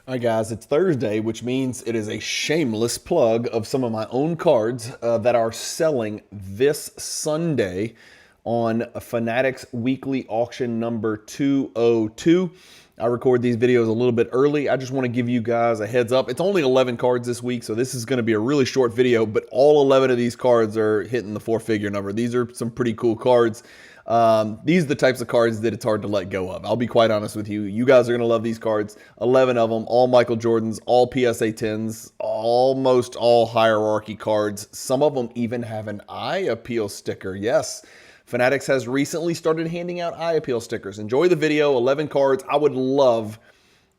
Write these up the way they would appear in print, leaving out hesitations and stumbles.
All right, guys, it's Thursday, which means it is a shameless plug of some of my own cards that are selling this Sunday on Fanatics Weekly Auction number 202. I record these videos a little bit early. I just want to give you guys a heads up. It's only 11 cards this week, so this is going to be a really short video, but all 11 of these cards are hitting the four-figure number. These are some pretty cool cards. These are the types of cards that it's hard to let go of. I'll be quite honest with you. You guys are going to love these cards. 11 of them, all Michael Jordans, all PSA 10s, almost all hierarchy cards. Some of them even have an eye appeal sticker. Yes, Fanatics has recently started handing out eye appeal stickers. Enjoy the video. 11 cards. I would love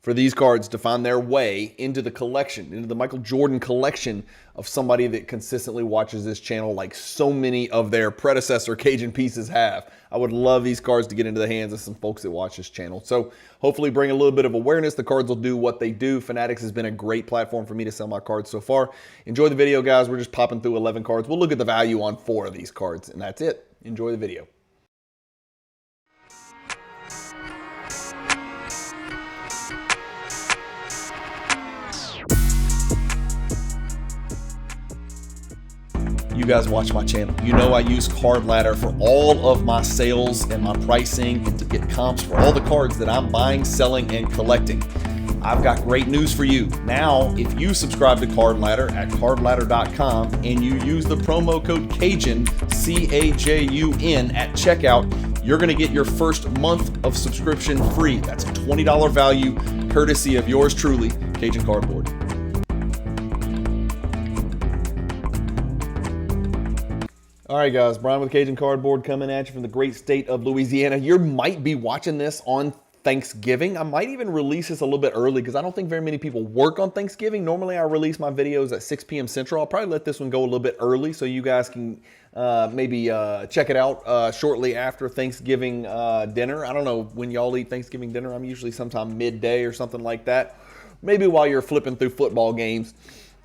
for these cards to find their way into the collection, into the Michael Jordan collection of somebody that consistently watches this channel like so many of their predecessor Cajun pieces have. I would love these cards to get into the hands of some folks that watch this channel. So hopefully bring a little bit of awareness. The cards will do what they do. Fanatics has been a great platform for me to sell my cards so far. Enjoy the video, guys. We're just popping through 11 cards. We'll look at the value on 4 of these cards, and that's it. Enjoy the video. You guys watch my channel. You know I use Card Ladder for all of my sales and my pricing and to get comps for all the cards that I'm buying, selling, and collecting. I've got great news for you. Now, if you subscribe to Card Ladder at cardladder.com and you use the promo code Cajun, C-A-J-U-N, at checkout, you're going to get your first month of subscription free. That's a $20 value, courtesy of yours truly, Cajun Cardboard. All right, guys, Bryan with Cajun Cardboard coming at you from the great state of Louisiana. You might be watching this on Thanksgiving. I might even release this a little bit early because I don't think very many people work on Thanksgiving. Normally, I release my videos at 6 p.m. Central. I'll probably let this one go a little bit early so you guys can maybe check it out shortly after Thanksgiving dinner. I don't know when y'all eat Thanksgiving dinner. I'm usually sometime midday or something like that. Maybe while you're flipping through football games,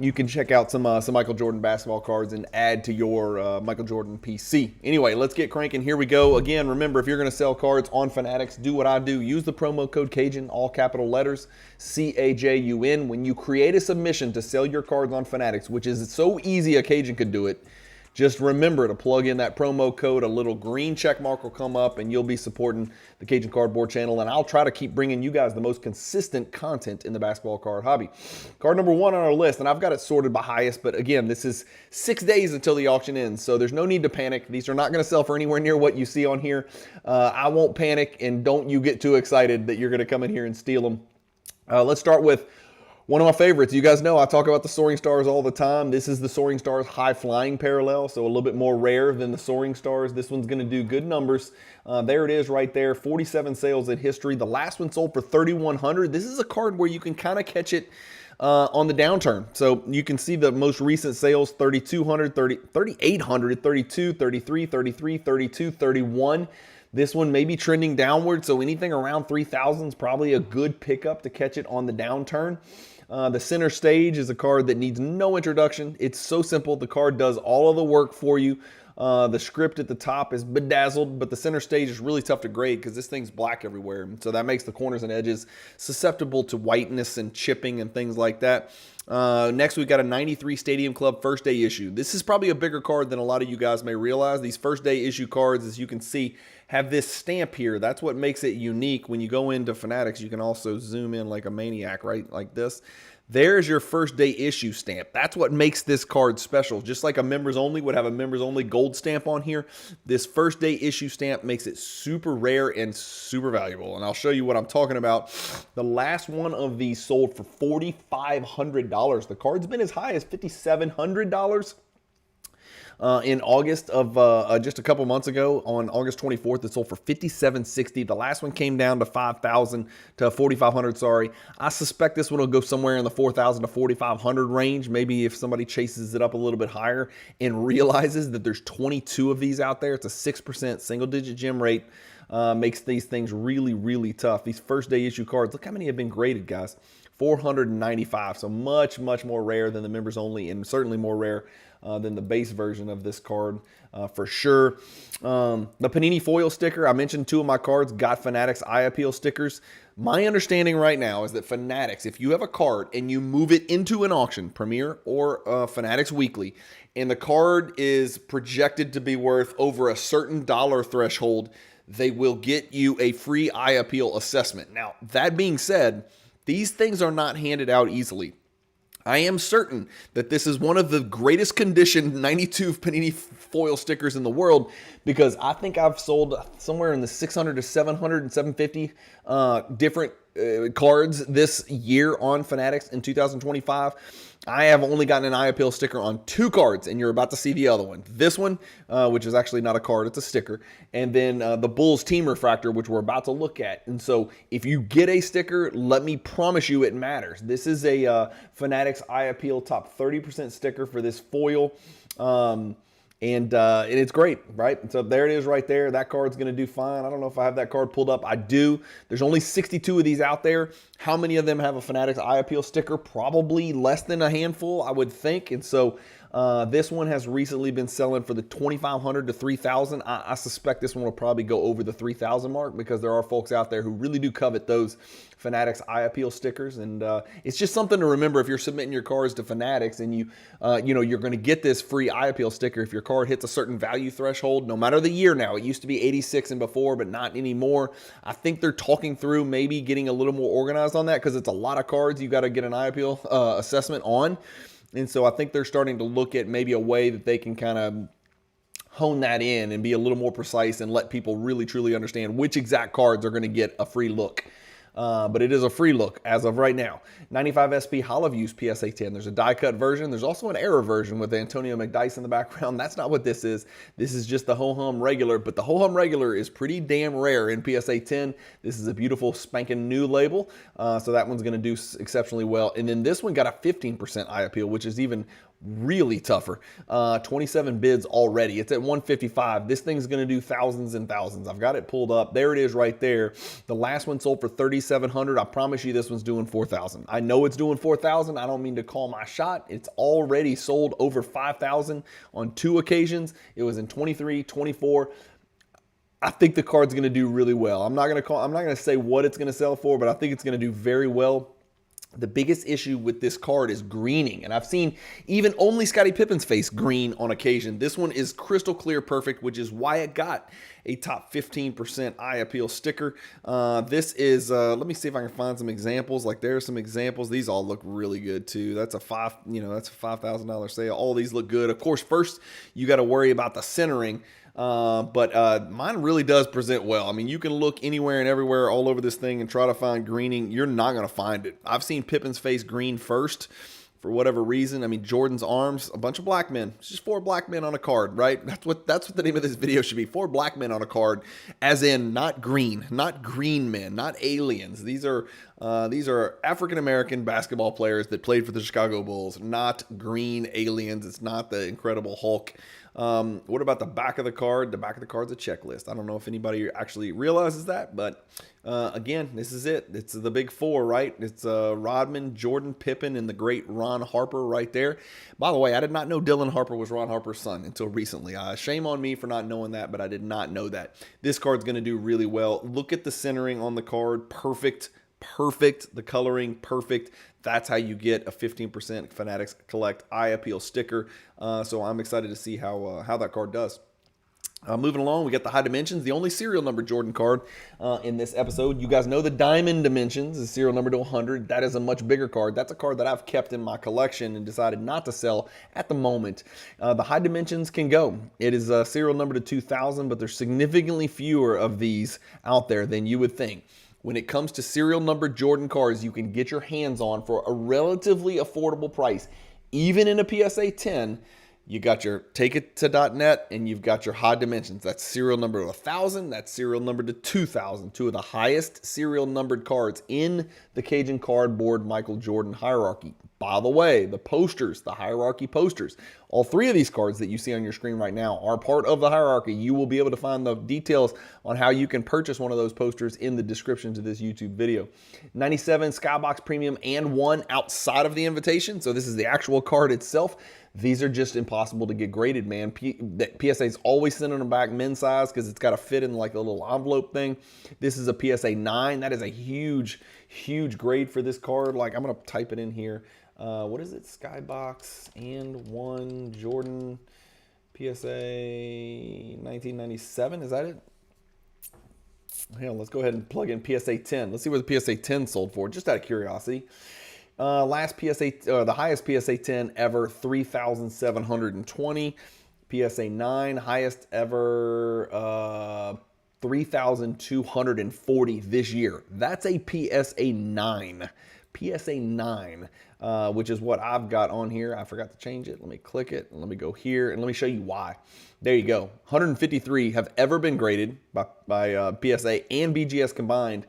you can check out some Michael Jordan basketball cards and add to your Michael Jordan PC. Anyway, let's get cranking. Here we go. Again, remember, if you're going to sell cards on Fanatics, do what I do. Use the promo code Cajun, all capital letters, C-A-J-U-N. When you create a submission to sell your cards on Fanatics, which is so easy a Cajun could do it, just remember to plug in that promo code. A little green check mark will come up, and you'll be supporting the Cajun Cardboard channel. And I'll try to keep bringing you guys the most consistent content in the basketball card hobby. Card number 1 on our list, and I've got it sorted by highest. But again, this is 6 days until the auction ends, so there's no need to panic. These are not going to sell for anywhere near what you see on here. I won't panic, and don't you get too excited that you're going to come in here and steal them. Let's start with one of my favorites. You guys know I talk about the Soaring Stars all the time. This is the Soaring Stars High Flying Parallel, so a little bit more rare than the Soaring Stars. This one's going to do good numbers. There it is right there, 47 sales in history. The last one sold for $3,100. This is a card where you can kind of catch it on the downturn. So you can see the most recent sales, 3,200, 3,800, 32, 33, 33, 32, 31. This one may be trending downward, so anything around 3,000 is probably a good pickup to catch it on the downturn. The Center Stage is a card that needs no introduction. It's so simple. The card does all of the work for you. The script at the top is bedazzled, but the Center Stage is really tough to grade because this thing's black everywhere. So that makes the corners and edges susceptible to whiteness and chipping and things like that. Next, we've got a 93 Stadium Club first day issue. This is probably a bigger card than a lot of you guys may realize. These first day issue cards, as you can see, have this stamp here. That's what makes it unique. When you go into Fanatics, you can also zoom in like a maniac, right? Like this. There's your first day issue stamp. That's what makes this card special. Just like a members only would have a members only gold stamp on here, this first day issue stamp makes it super rare and super valuable. And I'll show you what I'm talking about. The last one of these sold for $4,500. The card's been as high as $5,700. In August of just a couple months ago, on August 24th, it sold for $5,760. The last one came down to $4,500. Sorry, I suspect this one will go somewhere in the $4,000 to $4,500 range. Maybe if somebody chases it up a little bit higher and realizes that there's 22 of these out there, it's a 6% single-digit gem rate. Makes these things really, really tough. These first day issue cards, look how many have been graded, guys. 495, so much, much more rare than the members only, and certainly more rare than the base version of this card for sure. The Panini foil sticker, I mentioned 2 of my cards got Fanatics eye appeal stickers. My understanding right now is that Fanatics, if you have a card and you move it into an auction, Premier or Fanatics Weekly, and the card is projected to be worth over a certain dollar threshold, they will get you a free eye appeal assessment. Now, that being said, these things are not handed out easily. I am certain that this is one of the greatest conditioned 92 Panini foil stickers in the world, because I think I've sold somewhere in the 600 to 700 and 750 different cards this year on Fanatics in 2025. I have only gotten an eye appeal sticker on 2 cards, and you're about to see the other one. This one, which is actually not a card, it's a sticker. And then the Bulls Team Refractor, which we're about to look at. And so if you get a sticker, let me promise you it matters. This is a Fanatics eye appeal top 30% sticker for this foil. And it's great, right? So there it is right there. That card's going to do fine. I don't know if I have that card pulled up. I do. There's only 62 of these out there. How many of them have a Fanatics eye appeal sticker? Probably less than a handful, I would think. And so this one has recently been selling for the $2,500 to $3,000. I suspect this one will probably go over the $3,000 mark, because there are folks out there who really do covet those Fanatics eye appeal stickers. And it's just something to remember if you're submitting your cards to Fanatics, and you're going to get this free eye appeal sticker if your card hits a certain value threshold, no matter the year now. It used to be 86 and before, but not anymore. I think they're talking through maybe getting a little more organized on that, because it's a lot of cards you got to get an eye appeal assessment on. And so I think they're starting to look at maybe a way that they can kind of hone that in and be a little more precise and let people really truly understand which exact cards are going to get a free look. But it is a free look as of right now. 95 SP Hollow Views PSA 10. There's a die cut version. There's also an error version with Antonio McDyess in the background. That's not what this is. This is just the ho-hum regular, but the ho-hum regular is pretty damn rare in PSA 10. This is a beautiful spanking new label. So that one's going to do exceptionally well. And then this one got a 15% eye appeal, which is even really tougher. 27 bids already. It's at 155. This thing's going to do thousands and thousands. I've got it pulled up. There it is right there. The last one sold for $3,700. I promise you this one's doing $4,000. I know it's doing $4,000. I don't mean to call my shot. It's already sold over $5,000 on 2 occasions. It was in 23, 24. I think the card's going to do really well. I'm not going to say what it's going to sell for, but I think it's going to do very well. The biggest issue with this card is greening, and I've seen even only Scottie Pippen's face green on occasion. This one is crystal clear perfect, which is why it got a top 15% eye appeal sticker. This is, let me see if I can find some examples. Like, there are some examples. These all look really good too. That's a $5,000 sale. All these look good. Of course, first you got to worry about the centering. But mine really does present well. I mean, you can look anywhere and everywhere all over this thing and try to find greening. You're not going to find it. I've seen Pippen's face green first for whatever reason. I mean, Jordan's arms, a bunch of black men. It's just 4 black men on a card, right? That's what the name of this video should be. 4 black men on a card, as in not green men, not aliens. These are African-American basketball players that played for the Chicago Bulls, not green aliens. It's not the Incredible Hulk. What about the back of the card? The back of the card's a checklist. I don't know if anybody actually realizes that, but again, this is it. It's the big 4, right? It's Rodman, Jordan, Pippen, and the great Ron Harper right there. By the way, I did not know Dylan Harper was Ron Harper's son until recently. Shame on me for not knowing that, but I did not know that. This card's going to do really well. Look at the centering on the card. Perfect. The coloring, perfect. That's how you get a 15% Fanatics Collect eye appeal sticker. So I'm excited to see how that card does. Moving along, we got the high dimensions, the only serial number Jordan card in this episode. You guys know the diamond dimensions is serial number to 100. That is a much bigger card. That's a card that I've kept in my collection and decided not to sell at the moment. The high dimensions can go. It is a serial number to 2,000, but there's significantly fewer of these out there than you would think. When it comes to serial number Jordan cards, you can get your hands on for a relatively affordable price. Even in a PSA 10, you got your TakeIt2.net and you've got your high dimensions. That's serial number to 1,000. That's serial number to 2,000. 2 of the highest serial numbered cards in the Cajun Cardboard Michael Jordan hierarchy. By the way, the posters, the hierarchy posters, all three of these cards that you see on your screen right now are part of the hierarchy. You will be able to find the details on how you can purchase one of those posters in the description to this YouTube video. 97 Skybox Premium and one outside of the invitation. So this is the actual card itself. These are just impossible to get graded, man. PSA is always sending them back men's size because it's got to fit in like a little envelope thing. This is a PSA 9. That is a huge, huge grade for this card. Like, I'm going to type it in here. What is it? Skybox and one Jordan PSA 1997. Is that it? Hell, let's go ahead and plug in PSA 10. Let's see what the PSA 10 sold for, just out of curiosity. Last PSA, the highest PSA 10 ever, 3,720. PSA 9, highest ever, 3,240 this year. That's a PSA 9. PSA 9, which is what I've got on here. I forgot to change it. Let me click it. And let me go here and let me show you why. There you go. 153 have ever been graded by PSA and BGS combined.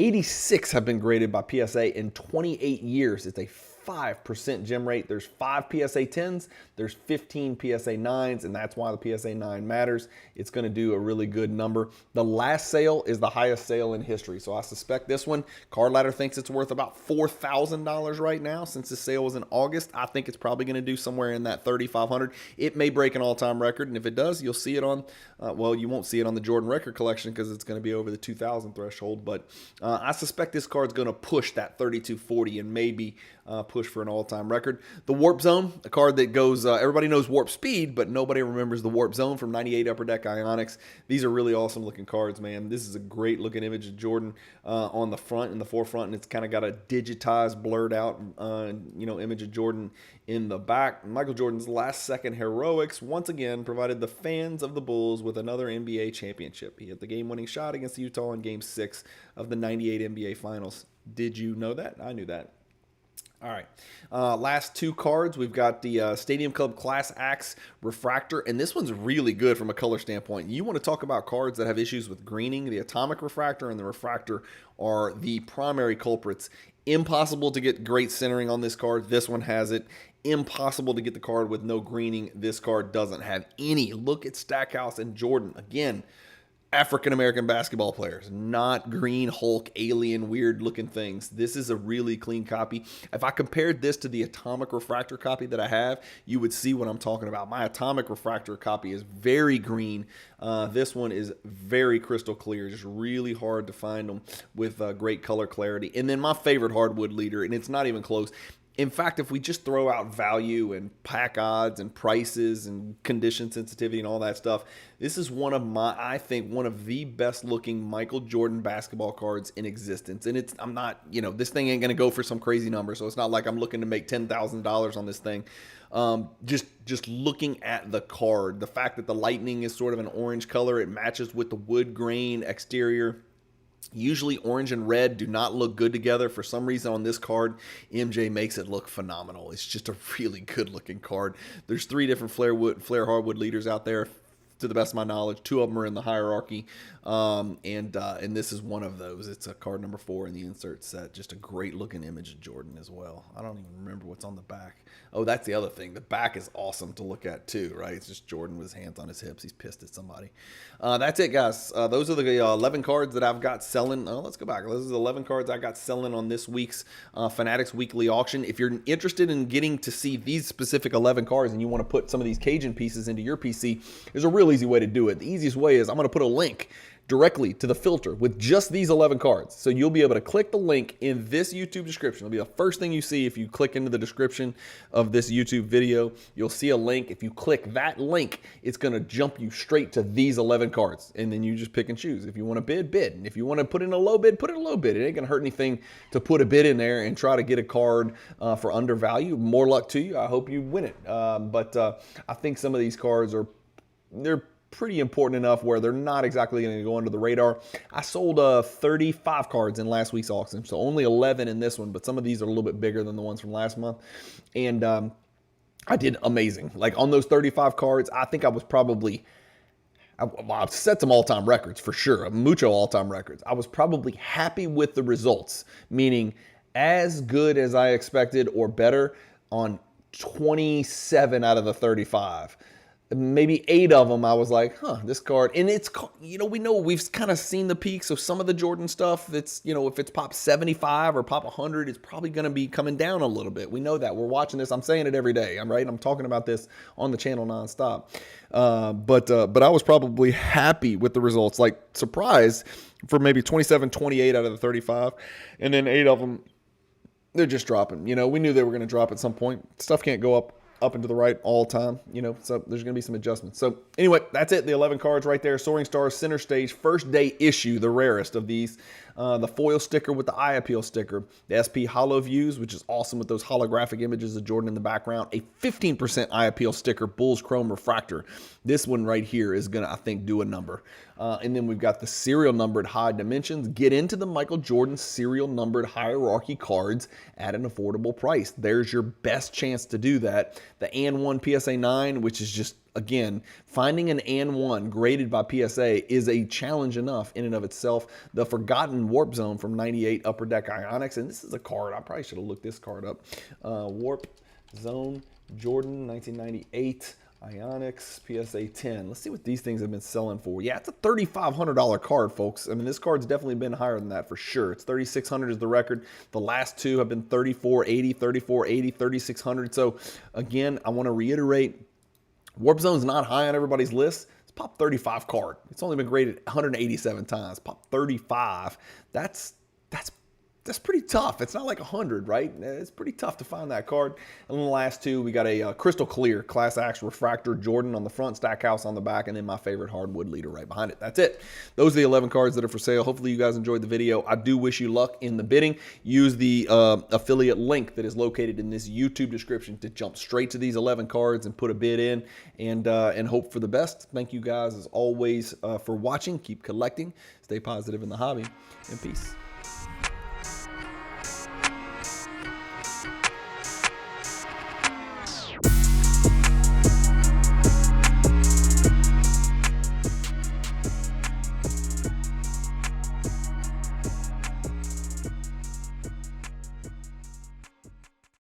86 have been graded by PSA in 28 years. It's a 5% gem rate. There's 5 PSA 10s, there's 15 PSA 9s, and that's why the PSA 9 matters. It's going to do a really good number. The last sale is the highest sale in history, so I suspect this one, Card Ladder thinks it's worth about $4,000 right now. Since this sale was in August, I think it's probably going to do somewhere in that $3,500. It may break an all-time record, and if it does, you'll see it on, well, you won't see it on the Jordan record collection because it's going to be over the 2,000 threshold, but I suspect this card's going to push that 3,240 and maybe push for an all-time record. The Warp Zone, a card that goes, everybody knows Warp Speed, but nobody remembers the Warp Zone from 98 Upper Deck Ionics. These are really awesome looking cards, man. This is a great looking image of Jordan on the front, in the forefront, and it's kind of got a digitized, blurred out, image of Jordan in the back. Michael Jordan's last second heroics once again provided the fans of the Bulls with another NBA championship. He hit the game-winning shot against Utah in Game 6 of the 98 NBA Finals. Did you know that? I knew that. All right, last two cards. We've got the Stadium Club Class Axe Refractor, and this one's really good from a color standpoint. You want to talk about cards that have issues with greening. The Atomic Refractor and the Refractor are the primary culprits. Impossible to get great centering on this card. This one has it. Impossible to get the card with no greening. This card doesn't have any. Look at Stackhouse and Jordan. Again, African-American basketball players, not green Hulk, alien, weird-looking things. This is a really clean copy. If I compared this to the Atomic Refractor copy that I have, you would see what I'm talking about. My Atomic Refractor copy is very green. This one is very crystal clear, just really hard to find them with great color clarity. And then my favorite hardwood leader, and it's not even close. In fact, if we just throw out value and pack odds and prices and condition sensitivity and all that stuff, this is one of I think one of the best looking Michael Jordan basketball cards in existence. And I'm not, this thing ain't going to go for some crazy number. So it's not like I'm looking to make $10,000 on this thing. Just looking at the card, the fact that the lightning is sort of an orange color, it matches with the wood grain exterior. Usually orange and red do not look good together. For some reason on this card, MJ makes it look phenomenal. It's just a really good looking card. There's 3 different Flair hardwood leaders out there. To the best of my knowledge, 2 of them are in the hierarchy, and this is one of those. It's a card number 4 in the insert set. Just a great looking image of Jordan as well. I don't even remember what's on the back. Oh, that's the other thing. The back is awesome to look at too, right? It's just Jordan with his hands on his hips. He's pissed at somebody. That's it, guys. Those are the 11 cards that I've got selling. Let's go back. Those are the 11 cards I got selling on this week's Fanatics Weekly Auction. If you're interested in getting to see these specific 11 cards and you want to put some of these Cajun pieces into your PC, there's a real easy way to do it. The easiest way is I'm going to put a link directly to the filter with just these 11 cards. So you'll be able to click the link in this YouTube description. It'll be the first thing you see if you click into the description of this YouTube video. You'll see a link. If you click that link, it's going to jump you straight to these 11 cards. And then you just pick and choose. If you want to bid, bid. And if you want to put in a low bid, put in a low bid. It ain't going to hurt anything to put a bid in there and try to get a card for undervalue. More luck to you. I hope you win it. But I think some of these cards they're pretty important enough where they're not exactly going to go under the radar. I sold 35 cards in last week's auction, so only 11 in this one, but some of these are a little bit bigger than the ones from last month. And I did amazing. Like on those 35 cards, I think I was probably, I've set some all-time records for sure, mucho all-time records. I was probably happy with the results, meaning as good as I expected or better on 27 out of the 35. Maybe 8 of them I was like, huh, this card. And it's, we know we've kind of seen the peaks. So some of the Jordan stuff, it's, if it's pop 75 or pop 100, it's probably going to be coming down a little bit. We know that. We're watching this. I'm saying it every day. I'm talking about this on the channel nonstop. But I was probably happy with the results, like surprised for maybe 27, 28 out of the 35. And then 8 of them, they're just dropping. We knew they were going to drop at some point. Stuff can't go up and to the right all the time, so there's going to be some adjustments. So anyway, that's it. The 11 cards right there. Soaring Stars Center Stage, first day issue, the rarest of these. The foil sticker with the eye appeal sticker. The SP Hollow Views, which is awesome with those holographic images of Jordan in the background. A 15% eye appeal sticker, Bulls Chrome Refractor. This one right here is going to, I think, do a number. And then we've got the serial numbered high dimensions. Get into the Michael Jordan serial numbered hierarchy cards at an affordable price. There's your best chance to do that. The AN1 PSA 9, which is just, again, finding an AN1 graded by PSA is a challenge enough in and of itself. The Forgotten Warp Zone from 98 Upper Deck Ionics, and this is a card, I probably should have looked this card up. Warp Zone Jordan 1998 Ionics PSA 10. Let's see what these things have been selling for. Yeah, it's a $3,500 card, folks. I mean, this card's definitely been higher than that for sure. It's $3,600 is the record. The last two have been $3,480, $3,480, $3,600. So again, I want to reiterate, Warp Zone's not high on everybody's list. It's pop 35 card. It's only been graded 187 times. Pop 35. That's pretty tough. It's not like 100, right? It's pretty tough to find that card. And then the last two, we got a crystal clear Class Axe Refractor Jordan on the front, Stackhouse on the back, and then my favorite hardwood leader right behind it. That's it. Those are the 11 cards that are for sale. Hopefully you guys enjoyed the video. I do wish you luck in the bidding. Use the affiliate link that is located in this YouTube description to jump straight to these 11 cards and put a bid in and hope for the best. Thank you guys as always for watching. Keep collecting. Stay positive in the hobby, and peace.